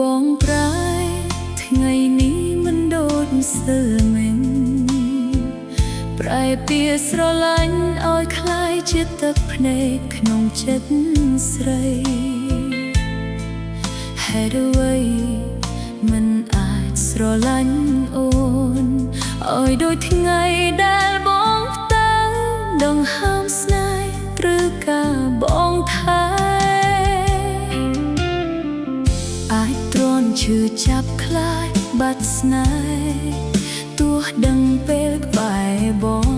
បងប្រែថ្ងៃនេះមិនដូចសើមិញប្រែពីស្រឡាញ់ឲ្យคล้ายជាទឹកភ្នែកក្នុងចិត្តស្រីហេតុអ្វីមិនអាចស្រឡាញ់អូនឲ្យដូចថ្ងៃដែលបងផ្ទើដង្ហើមស្នេហ៍ឬការបងថែអាចទ្រាំឈឺចាប់ខ្លាចបាត់ស្នេហ៍ទោះដឹងពេលក្បែរបង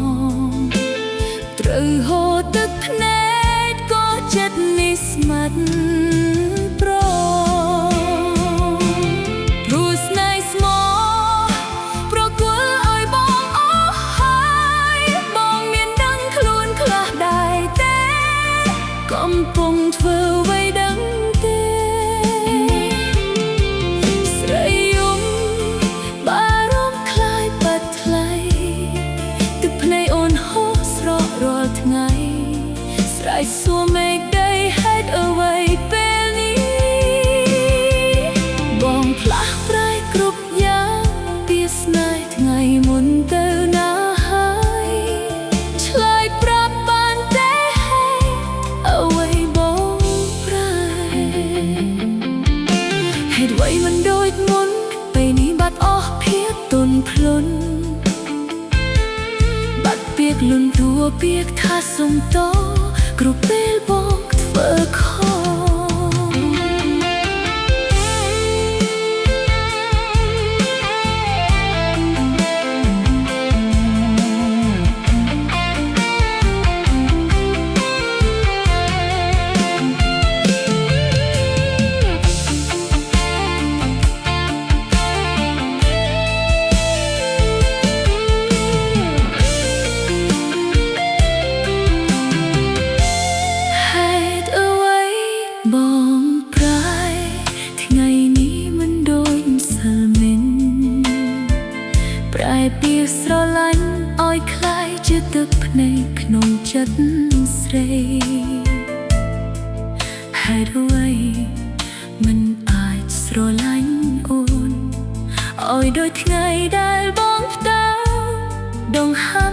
ត្រូវហូរទឹកភ្នែកក៏ចិត្តនេះស្មាត់ព្រមព្រោះស្នេហ៍ស្មោះប្រគល់ឲ្យបងអស់ហើយបងមានដឹងខ្លួនខ្លះដែរទេកំពុងធ្វើអ្វីដឹងថ្ងៃស្រែកសួរមេឃដីហេតុអ្វីពេលនេះបងផ្លាស់ប្រែគ្រប់យ៉ាងពីស្នេហ៍ថ្ងៃមុនទៅណាហើយឆ្លើយប្រាប់បានទេហេតុអ្វីបងប្រែហេតុអ្វីមិនដូចមុនពេលនេះបាត់អស់ភាពទន់ភ្លន់ពាក្យលន់តួពាក្យថាសុំតគ្រប់ពេលបងធ្វើខុសបងប្រែថ្ងៃនេះមិនដូចសើមិញប្រែពីស្រឡាញ់ឲ្យคล้ายជាទឹកភ្នែកក្នុងចិត្តស្រីហេតុអ្វីមិនអាចស្រឡាញ់អូនឲ្យដូចថ្ងៃដែលបងផ្ទើដង្ហើ